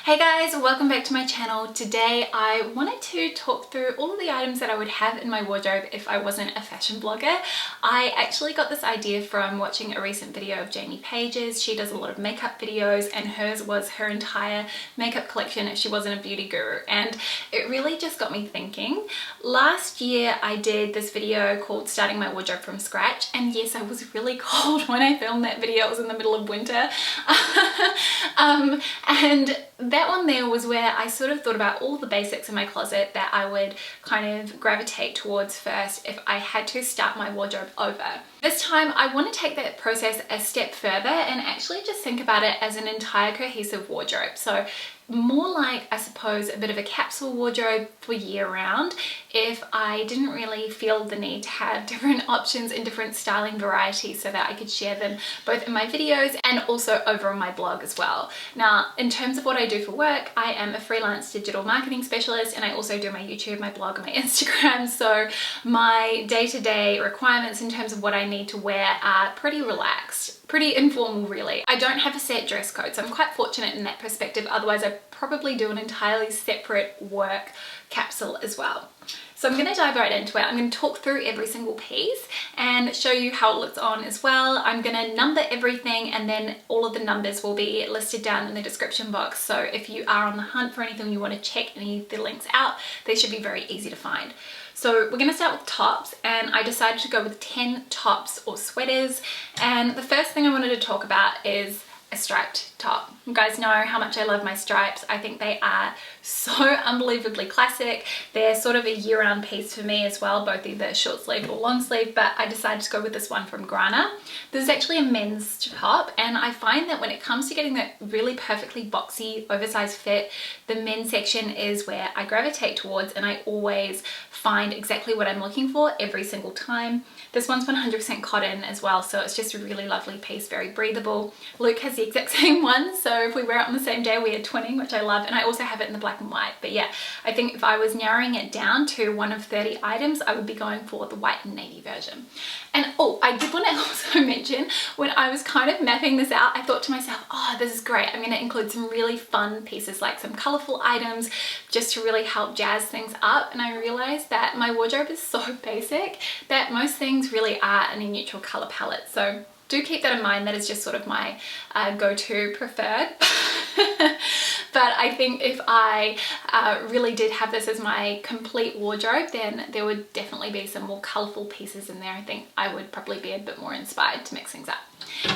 Hey guys, welcome back to my channel. Today I wanted to talk through all of the items that I would have in my wardrobe if I wasn't a fashion blogger. I actually got this idea from watching a recent video of Jamie Paige's. She does a lot of makeup videos and hers was her entire makeup collection if she wasn't a beauty guru, and it really just got me thinking. Last year I did this video called Starting My Wardrobe from Scratch, and yes, I was really cold when I filmed that video. It was in the middle of winter. And that one there was where I sort of thought about all the basics in my closet that I would kind of gravitate towards first if I had to start my wardrobe over. This time I want to take that process a step further and actually just think about it as an entire cohesive wardrobe. So more like, I suppose, a bit of a capsule wardrobe for year round if I didn't really feel the need to have different options and different styling varieties so that I could share them both in my videos and also over on my blog as well. Now, in terms of what I do for work, I am a freelance digital marketing specialist and I also do my YouTube, my blog, and my Instagram. So my day-to-day requirements in terms of what I need to wear are pretty relaxed, pretty informal really. I don't have a set dress code, so I'm quite fortunate in that perspective. Otherwise I'd probably do an entirely separate work capsule as well. So I'm going to dive right into it. I'm going to talk through every single piece and show you how it looks on as well. I'm going to number everything and then all of the numbers will be listed down in the description box. So if you are on the hunt for anything, you want to check any of the links out, they should be very easy to find. So we're going to start with tops, and I decided to go with 10 tops or sweaters. And the first thing I wanted to talk about is a striped top. You guys know how much I love my stripes. I think they are so unbelievably classic. They're sort of a year-round piece for me as well, both either short sleeve or long sleeve, but I decided to go with this one from Grlfrnd. This is actually a men's top, and I find that when it comes to getting that really perfectly boxy, oversized fit, the men's section is where I gravitate towards, and I always find exactly what I'm looking for every single time. This one's 100% cotton as well, so it's just a really lovely piece, very breathable. Luke has the exact same one, so if we wear it on the same day, we are twinning, which I love, and I also have it in the black and white. But yeah, I think if I was narrowing it down to one of 30 items, I would be going for the white and navy version. And oh, I did want to also mention, when I was kind of mapping this out, I thought to myself, oh, this is great. I'm going to include some really fun pieces, like some colorful items, just to really help jazz things up. And I realized that my wardrobe is so basic that most things really are in a neutral color palette. So do keep that in mind. That is just sort of my go-to preferred. But I think if I really did have this as my complete wardrobe, then there would definitely be some more colorful pieces in there. I think I would probably be a bit more inspired to mix things up.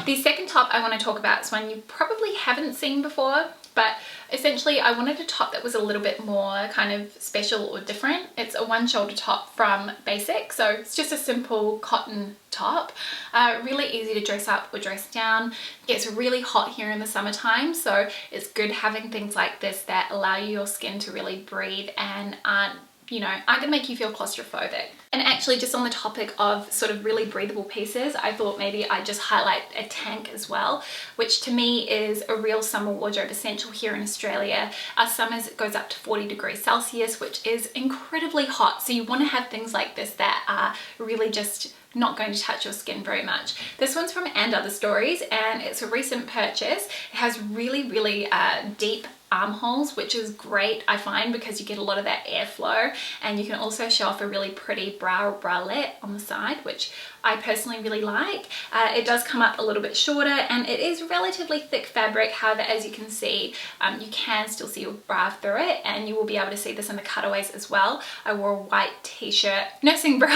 The second top I want to talk about is one you probably haven't seen before, but essentially I wanted a top that was a little bit more kind of special or different. It's a one shoulder top from Basic, so it's just a simple cotton top. Really easy to dress up or dress down. It gets really hot here in the summertime, so it's good having things like this that allow your skin to really breathe and aren't gonna make you feel claustrophobic. And actually, just on the topic of sort of really breathable pieces, I thought maybe I'd just highlight a tank as well, which to me is a real summer wardrobe essential here in Australia. Our summers, it goes up to 40 degrees Celsius, which is incredibly hot. So you want to have things like this that are really just not going to touch your skin very much. This one's from And Other Stories, and it's a recent purchase. It has really, really deep armholes, which is great, I find, because you get a lot of that airflow, and you can also show off a really pretty bra or bralette on the side, which I personally really like. It does come up a little bit shorter, and it is relatively thick fabric. However, as you can see, you can still see your bra through it, and you will be able to see this in the cutaways as well. I wore a white t-shirt nursing bra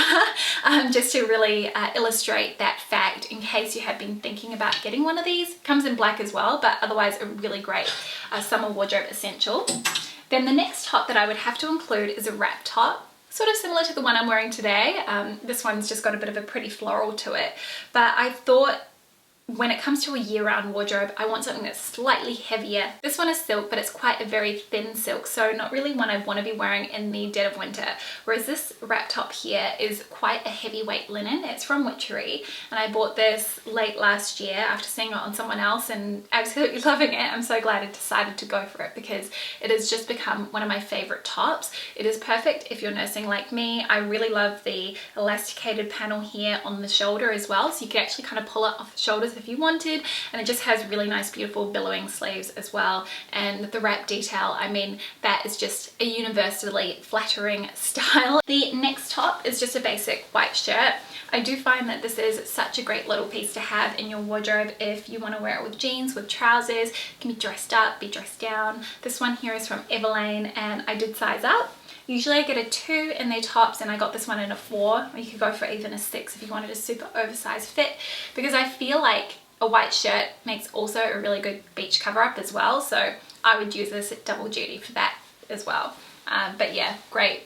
just to really illustrate that fact in case you have been thinking about getting one of these. Comes in black as well, but otherwise a really great summer wardrobe essential. Then the next top that I would have to include is a wrap top. Sort of similar to the one I'm wearing today. This one's just got a bit of a pretty floral to it, but I thought when it comes to a year-round wardrobe, I want something that's slightly heavier. This one is silk, but it's quite a very thin silk, so not really one I want to be wearing in the dead of winter. Whereas this wrap top here is quite a heavyweight linen. It's from Witchery, and I bought this late last year after seeing it on someone else and absolutely loving it. I'm so glad I decided to go for it because it has just become one of my favorite tops. It is perfect if you're nursing like me. I really love the elasticated panel here on the shoulder as well, so you can actually kind of pull it off the shoulders trousers if you wanted, and it just has really nice beautiful billowing sleeves as well. And the wrap detail, I mean, that is just a universally flattering style. The next top is just a basic white shirt. I do find that this is such a great little piece to have in your wardrobe if you want to wear it with jeans, with trousers. It can be dressed up, be dressed down. This one here is from Everlane, and I did size up. Usually I get a 2 in their tops, and I got this one in a 4. Or you could go for even a 6 if you wanted a super oversized fit, because I feel like a white shirt makes also a really good beach cover up as well. So I would use this at double duty for that as well. But yeah, great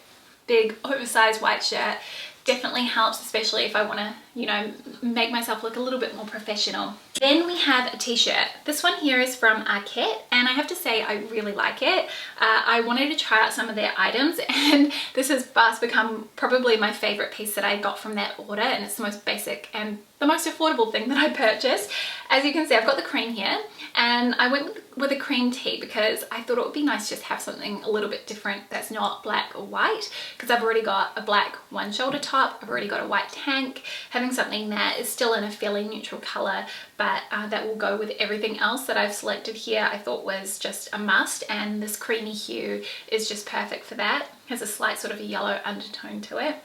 big oversized white shirt. Definitely helps, especially if I want to, you know, make myself look a little bit more professional. Then we have a t-shirt. This one here is from Kitten, and I have to say I really like it. I wanted to try out some of their items, and this has fast become probably my favorite piece that I got from that order, and it's the most basic and the most affordable thing that I purchased. As you can see, I've got the cream here, and I went with a cream tee because I thought it would be nice just to have something a little bit different that's not black or white, because I've already got a black one shoulder top, I've already got a white tank. Having something that is still in a fairly neutral color, but that will go with everything else that I've selected here, I thought was just a must, and this creamy hue is just perfect for that. It has a slight sort of a yellow undertone to it.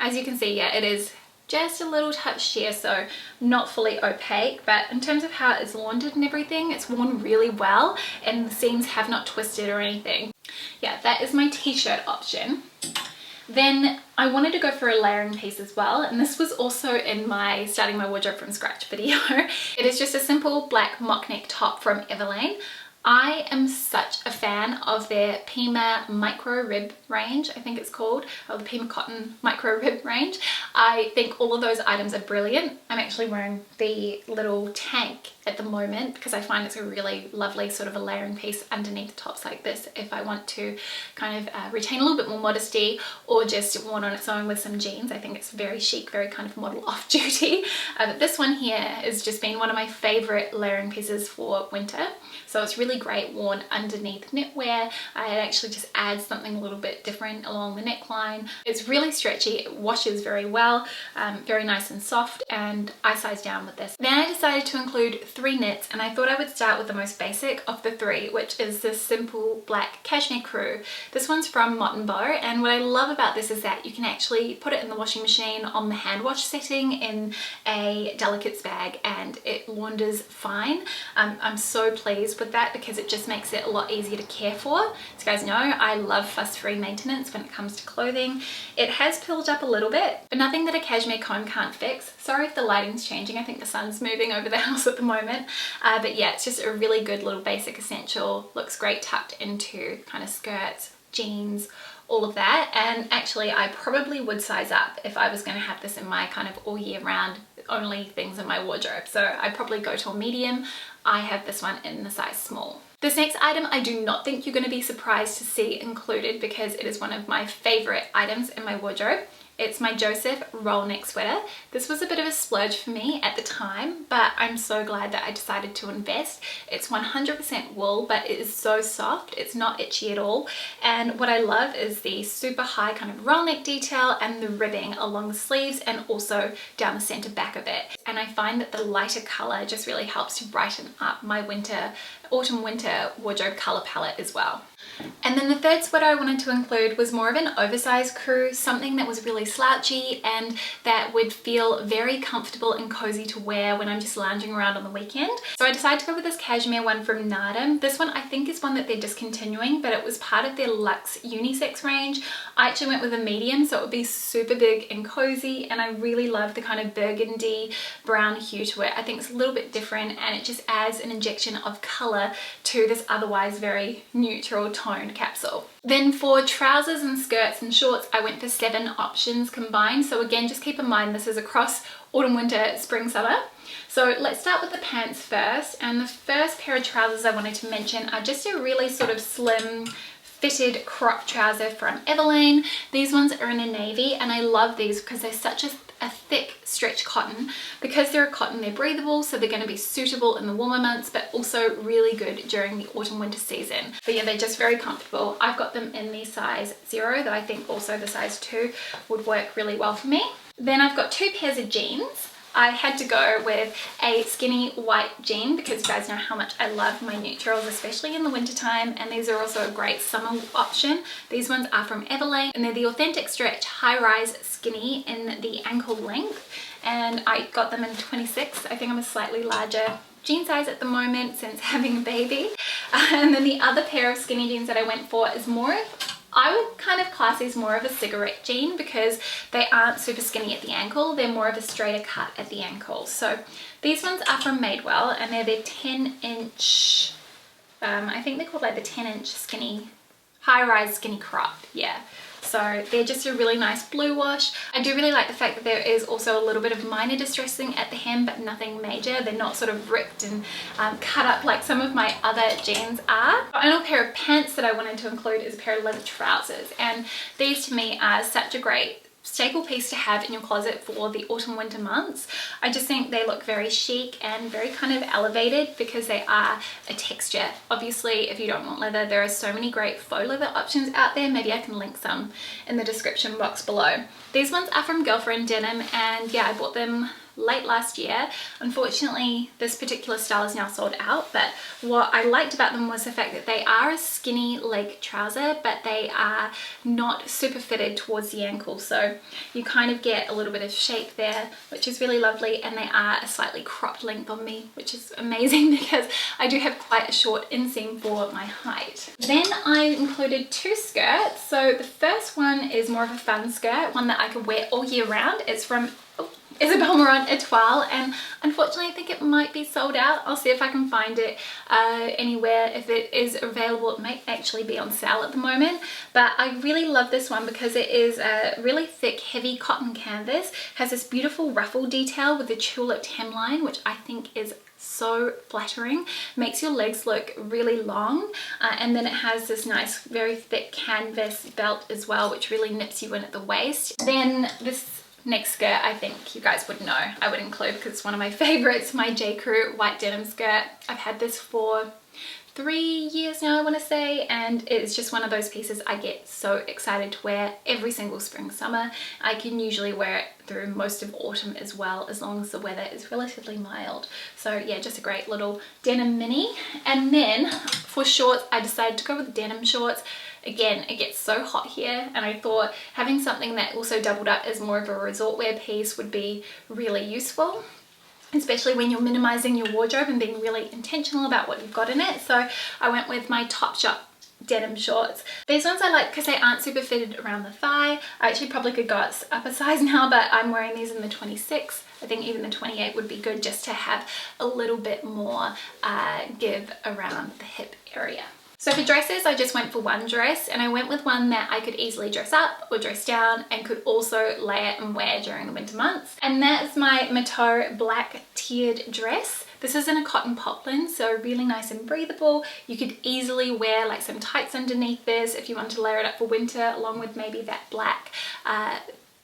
As you can see, yeah, it is just a little touch sheer, so not fully opaque, but in terms of how it's laundered and everything, it's worn really well, and the seams have not twisted or anything. Yeah, that is my t-shirt option. Then I wanted to go for a layering piece as well, and this was also in my starting my wardrobe from scratch video. It is just a simple black mock neck top from Everlane. I am such a fan of their Pima micro rib range, I think it's called, or the Pima cotton micro rib range. I think all of those items are brilliant. I'm actually wearing the little tank at the moment because I find it's a really lovely sort of a layering piece underneath tops like this if I want to kind of retain a little bit more modesty, or just worn on its own with some jeans. I think it's very chic, very kind of model off duty. But this one here has just been one of my favorite layering pieces for winter. So it's really great worn underneath knitwear. It actually just adds something a little bit different along the neckline. It's really stretchy, it washes very well, very nice and soft, and I sized down with this. Then I decided to include 3 knits, and I thought I would start with the most basic of the 3, which is this simple black cashmere crew. This one's from Mott & Bow, and what I love about this is that you can actually put it in the washing machine on the hand wash setting in a delicates bag, and it launders fine. I'm so pleased with that because it just makes it a lot easier to care for. As you guys know, I love fuss-free maintenance when it comes to clothing. It has peeled up a little bit, but nothing that a cashmere comb can't fix. Sorry if the lighting's changing, I think the sun's moving over the house at the moment. But yeah, it's just a really good little basic essential. Looks great tucked into kind of skirts, jeans, all of that. And actually I probably would size up if I was going to have this in my kind of all year round only things in my wardrobe. So I'd probably go to a medium. I have this one in the size small. This next item I do not think you're going to be surprised to see included because it is one of my favorite items in my wardrobe. It's my Joseph roll neck sweater. This was a bit of a splurge for me at the time, but I'm so glad that I decided to invest. It's 100% wool, but it is so soft. It's not itchy at all. And what I love is the super high kind of roll neck detail and the ribbing along the sleeves and also down the center back of it. And I find that the lighter color just really helps to brighten up my autumn winter wardrobe color palette as well. And then the third sweater I wanted to include was more of an oversized crew, something that was really slouchy and that would feel very comfortable and cozy to wear when I'm just lounging around on the weekend. So I decided to go with this cashmere one from Nude. This one I think is one that they're discontinuing, but it was part of their luxe unisex range. I actually went with a medium, so it would be super big and cozy, and I really love the kind of burgundy brown hue to it. I think it's a little bit different and it just adds an injection of color to this otherwise very neutral toned capsule. Then for trousers and skirts and shorts, I went for 7 options combined. So again, just keep in mind this is across autumn, winter, spring, summer. So let's start with the pants first. And the first pair of trousers I wanted to mention are just a really sort of slim fitted crop trouser from Everlane. These ones are in a navy, and I love these because they're such a thick stretch cotton. Because they're a cotton, they're breathable, so they're going to be suitable in the warmer months, but also really good during the autumn winter season. But yeah, they're just very comfortable. I've got them in the size 0, though I think also the size 2 would work really well for me. Then I've got 2 pairs of jeans. I had to go with a skinny white jean because you guys know how much I love my neutrals, especially in the winter time, and these are also a great summer option. These ones are from Everlane and they're the Authentic Stretch High-Rise Skinny in the ankle length, and I got them in 26. I think I'm a slightly larger jean size at the moment since having a baby. And then the other pair of skinny jeans that I went for is more of, I would kind of class these more of a cigarette jean because they aren't super skinny at the ankle. They're more of a straighter cut at the ankle. So these ones are from Madewell and they're their 10-inch, I think they're called like the 10-inch skinny, high-rise skinny crop. Yeah. So they're just a really nice blue wash. I do really like the fact that there is also a little bit of minor distressing at the hem, but nothing major. They're not sort of ripped and cut up like some of my other jeans are. The final pair of pants that I wanted to include is a pair of leather trousers, and these to me are such a great staple piece to have in your closet for the autumn winter months. I just think they look very chic and very kind of elevated because they are a texture. Obviously, if you don't want leather, there are so many great faux leather options out there. Maybe I can link some in the description box below. These ones are from Grlfrnd Denim, and yeah, I bought them late last year. Unfortunately, this particular style is now sold out, but what I liked about them was the fact that they are a skinny leg trouser, but they are not super fitted towards the ankle, so you kind of get a little bit of shape there, which is really lovely, and they are a slightly cropped length on me, which is amazing because I do have quite a short inseam for my height. Then I included two skirts. So the first one is more of a fun skirt, one that I could wear all year round. It's from Isabel Marant Etoile, and unfortunately I think it might be sold out. I'll see if I can find it anywhere. If it is available, it might actually be on sale at the moment, but I really love this one because it is a really thick, heavy cotton canvas, has this beautiful ruffle detail with the tulipped hemline, which I think is so flattering, makes your legs look really long, and then it has this nice very thick canvas belt as well, which really nips you in at the waist. Then this next skirt I think you guys would know I would include because it's one of my favorites, my J. Crew white denim skirt. I've had this for 3 years now, I want to say, and it's just one of those pieces I get so excited to wear every single spring, summer. I can usually wear it through most of autumn as well, as long as the weather is relatively mild. So yeah, just a great little denim mini. And then for shorts, I decided to go with denim shorts. Again, it gets so hot here, and I thought having something that also doubled up as more of a resort wear piece would be really useful, especially when you're minimizing your wardrobe and being really intentional about what you've got in it. So I went with my Topshop denim shorts. These ones I like because they aren't super fitted around the thigh. I actually probably could go up a size now, but I'm wearing these in the 26. I think even the 28 would be good just to have a little bit more give around the hip area. So for dresses, I just went for one dress, and I went with one that I could easily dress up or dress down and could also layer and wear during the winter months. And that's my Mademoiselle black tiered dress. This is in a cotton poplin, so really nice and breathable. You could easily wear like some tights underneath this if you want to layer it up for winter, along with maybe that black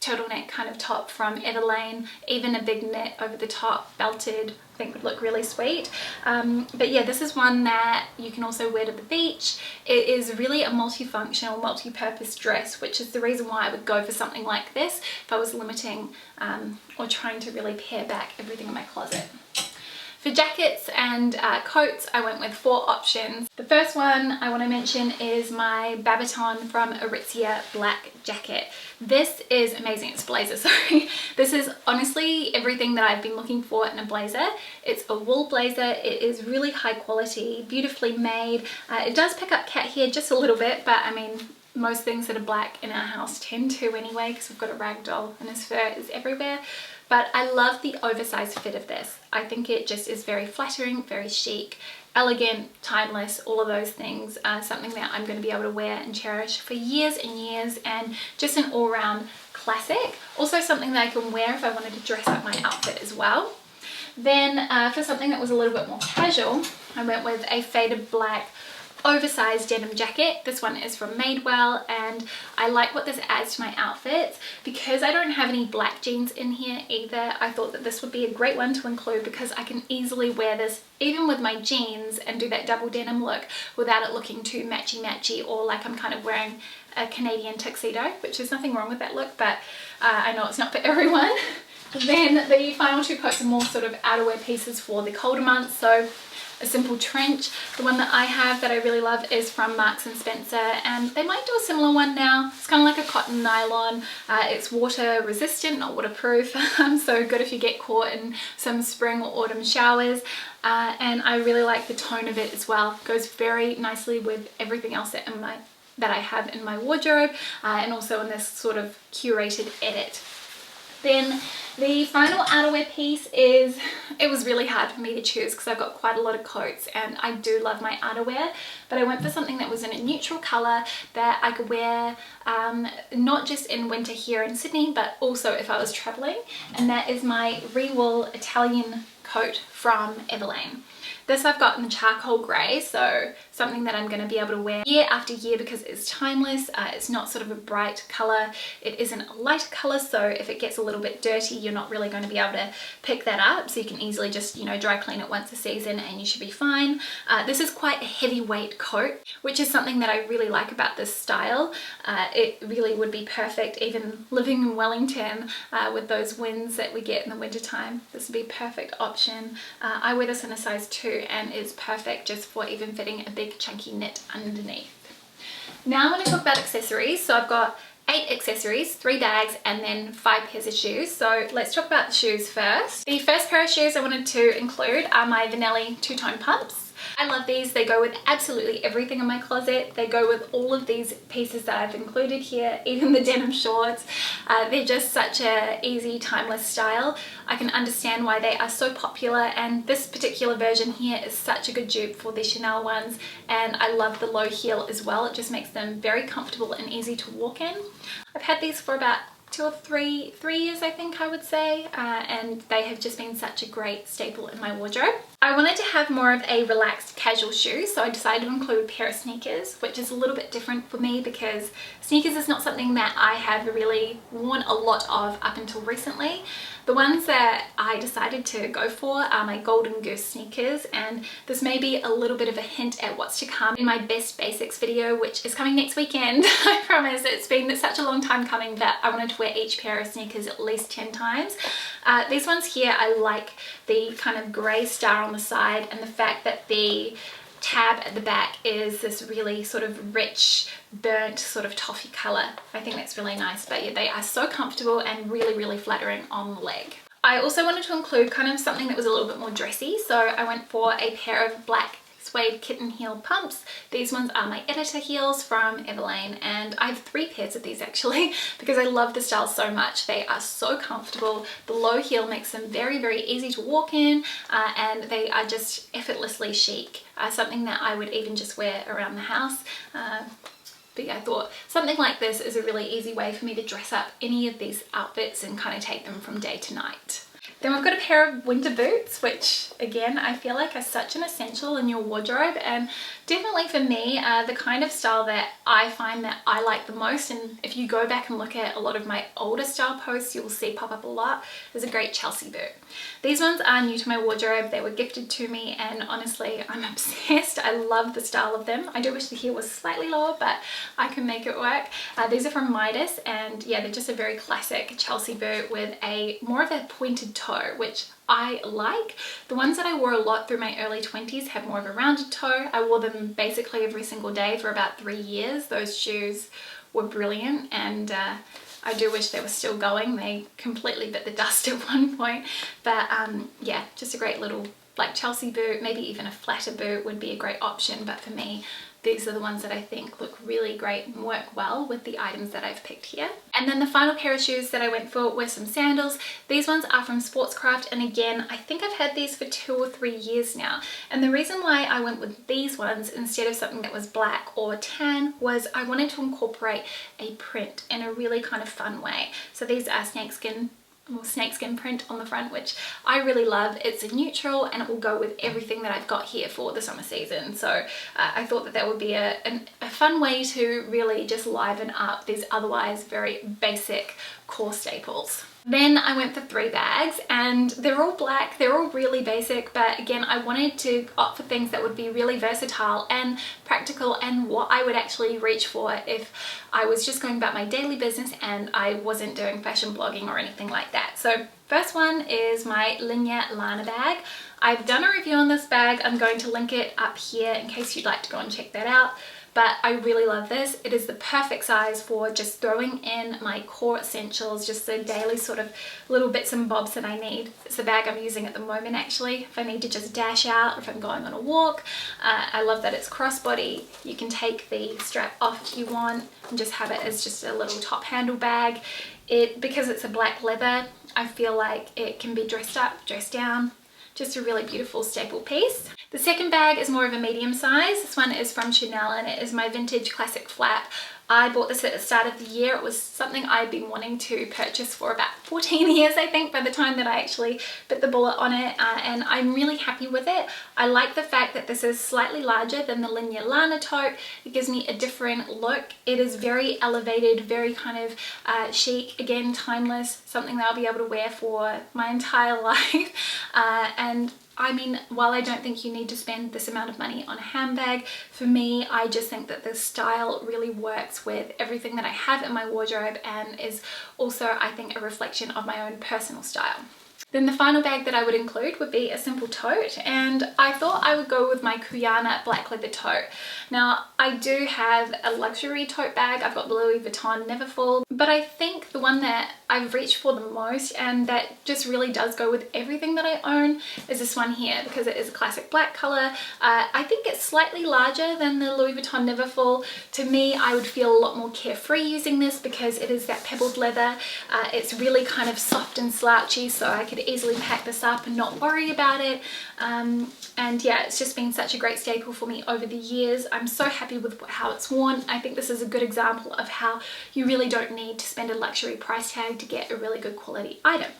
turtleneck kind of top from Everlane. Even a big knit over the top, belted, I think would look really sweet. But yeah, this is one that you can also wear to the beach. It is really a multifunctional, multi-purpose dress, which is the reason why I would go for something like this if I was limiting or trying to really pare back everything in my closet. For jackets and coats, I went with 4 options. The first one I want to mention is my Babaton from Aritzia black jacket. This is amazing. It's blazer, sorry. This is honestly everything that I've been looking for in a blazer. It's a wool blazer. It is really high quality, beautifully made. It does pick up cat hair just a little bit, but I mean, most things that are black in our house tend to anyway, because we've got a rag doll and his fur is everywhere. But I love the oversized fit of this. I think it just is very flattering, very chic, elegant, timeless, all of those things. Something that I'm going to be able to wear and cherish for years and years, and just an all-round classic. Also something that I can wear if I wanted to dress up my outfit as well. Then for something that was a little bit more casual, I went with a faded black oversized denim jacket. This one is from Madewell, and I like what this adds to my outfits. Because I don't have any black jeans in here either, I thought that this would be a great one to include because I can easily wear this even with my jeans and do that double denim look without it looking too matchy or like I'm kind of wearing a Canadian tuxedo, which is nothing wrong with that look, but I know it's not for everyone. Then the final two coats are more sort of outerwear pieces for the colder months. So a simple trench. The one that I have that I really love is from Marks and Spencer, and they might do a similar one now. It's kind of like a cotton nylon. It's water resistant, not waterproof, so good if you get caught in some spring or autumn showers. And I really like the tone of it as well. It goes very nicely with everything else that I have in my wardrobe, and also in this sort of curated edit. Then the final outerwear piece is, it was really hard for me to choose because I've got quite a lot of coats and I do love my outerwear, but I went for something that was in a neutral colour that I could wear not just in winter here in Sydney, but also if I was travelling, and that is my Rewool Italian coat from Everlane. This I've got in charcoal grey, so something that I'm going to be able to wear year after year because it's timeless. It's not sort of a bright colour, it isn't a light colour, so if it gets a little bit dirty you're not really going to be able to pick that up, so you can easily just, you know, dry clean it once a season and you should be fine. This is quite a heavyweight coat, which is something that I really like about this style. It really would be perfect even living in Wellington with those winds that we get in the winter time. This would be a perfect option. I wear this in a size 2 and is perfect just for even fitting a big chunky knit underneath. Now I'm going to talk about accessories. So I've got 8 accessories, 3 bags, and then 5 pairs of shoes. So let's talk about the shoes first. The first pair of shoes I wanted to include are my Vanelli two-tone pumps. I love these. They go with absolutely everything in my closet. They go with all of these pieces that I've included here, even the denim shorts. They're just such a easy, timeless style. I can understand why they are so popular, and this particular version here is such a good dupe for the Chanel ones, and I love the low heel as well. It just makes them very comfortable and easy to walk in. I've had these for about 2 or 3 years, I think I would say, and they have just been such a great staple in my wardrobe. I wanted to have more of a relaxed casual shoe, so I decided to include a pair of sneakers, which is a little bit different for me because sneakers is not something that I have really worn a lot of up until recently. The ones that I decided to go for are my Golden Goose sneakers, and this may be a little bit of a hint at what's to come in my best basics video, which is coming next weekend. I promise. It's been such a long time coming that I wanted to wear each pair of sneakers at least 10 times. These ones here, I like the kind of grey star on the side and the fact that the tab at the back is this really sort of rich burnt sort of toffee color. I think that's really nice, but yeah, they are so comfortable and really flattering on the leg. I also wanted to include kind of something that was a little bit more dressy, so I went for a pair of black suede kitten heel pumps. These ones are my editor heels from Everlane, and I have 3 pairs of these actually because I love the style so much. They are so comfortable. The low heel makes them very easy to walk in, and they are just effortlessly chic. Something that I would even just wear around the house. But yeah, I thought something like this is a really easy way for me to dress up any of these outfits and kind of take them from day to night. Then we've got a pair of winter boots, which again I feel like are such an essential in your wardrobe, and definitely for me the kind of style that I find that I like the most, and if you go back and look at a lot of my older style posts you'll see pop up a lot, is a great Chelsea boot. These ones are new to my wardrobe. They were gifted to me and honestly I'm obsessed. I love the style of them. I do wish the heel was slightly lower, but I can make it work. These are from Midas, and yeah, they're just a very classic Chelsea boot with a more of a pointed toe, which I like. The ones that I wore a lot through my early 20s have more of a rounded toe. I wore them basically every single day for about 3 years. Those shoes were brilliant, and I do wish they were still going. They completely bit the dust at one point, but yeah, just a great little like Chelsea boot. Maybe even a flatter boot would be a great option, but for me these are the ones that I think look really great and work well with the items that I've picked here. And then the final pair of shoes that I went for were some sandals. These ones are from Sportscraft, and again, I think I've had these for 2 or 3 years now. And the reason why I went with these ones instead of something that was black or tan was I wanted to incorporate a print in a really kind of fun way. So these are snakeskin print on the front, which I really love. It's a neutral and it will go with everything that I've got here for the summer season. So I thought that that would be a fun way to really just liven up these otherwise very basic core staples. Then I went for 3 bags, and they're all black, they're all really basic, but again I wanted to opt for things that would be really versatile and practical and what I would actually reach for if I was just going about my daily business and I wasn't doing fashion blogging or anything like that. So First one is my Linear Lana bag. I've done a review on this bag. I'm going to link it up here in case you'd like to go and check that out. But I really love this. It is the perfect size for just throwing in my core essentials, just the daily sort of little bits and bobs that I need. It's the bag I'm using at the moment actually, if I need to just dash out or if I'm going on a walk. I love that it's crossbody. You can take the strap off if you want and just have it as just a little top handle bag. Because it's a black leather, I feel like it can be dressed up, dressed down. Just a really beautiful staple piece. The second bag is more of a medium size. This one is from Chanel and it is my vintage classic flap. I bought this at the start of the year. It was something I'd been wanting to purchase for about 14 years, I think, by the time that I actually bit the bullet on it, and I'm really happy with it. I like the fact that this is slightly larger than the Linear Lana tote. It gives me a different look. It is very elevated, very kind of chic, again, timeless, something that I'll be able to wear for my entire life. And I mean, while I don't think you need to spend this amount of money on a handbag, for me, I just think that the style really works with everything that I have in my wardrobe and is also, I think, a reflection of my own personal style. Then the final bag that I would include would be a simple tote, and I thought I would go with my Kuyana black leather tote. Now, I do have a luxury tote bag. I've got the Louis Vuitton Neverfull, but I think the one that I've reached for the most and that just really does go with everything that I own is this one here, because it is a classic black color. I think it's slightly larger than the Louis Vuitton Neverfull. To me, I would feel a lot more carefree using this because it is that pebbled leather. It's really kind of soft and slouchy, so I could easily pack this up and not worry about it. And yeah, it's just been such a great staple for me over the years. I'm so happy with how it's worn. I think this is a good example of how you really don't need to spend a luxury price tag to get a really good quality item.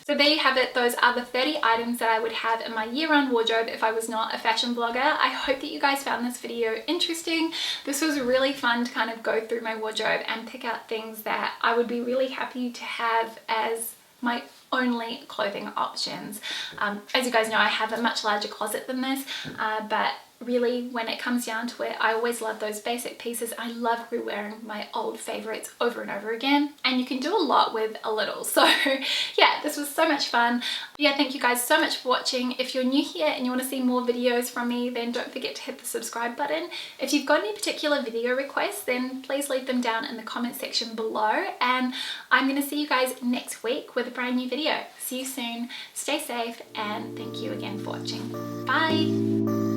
So there you have it. Those are the 30 items that I would have in my year-round wardrobe if I was not a fashion blogger. I hope that you guys found this video interesting. This was really fun to kind of go through my wardrobe and pick out things that I would be really happy to have as my only clothing options. As you guys know, I have a much larger closet than this, but really when it comes down to it, I always love those basic pieces. I love re-wearing my old favorites over and over again, and you can do a lot with a little. So yeah, this was so much fun. Yeah, thank you guys so much for watching. If you're new here and you want to see more videos from me, then don't forget to hit the subscribe button. If you've got any particular video requests, then please leave them down in the comment section below, and I'm going to see you guys next week with a brand new video. See you soon, stay safe, and thank you again for watching. Bye!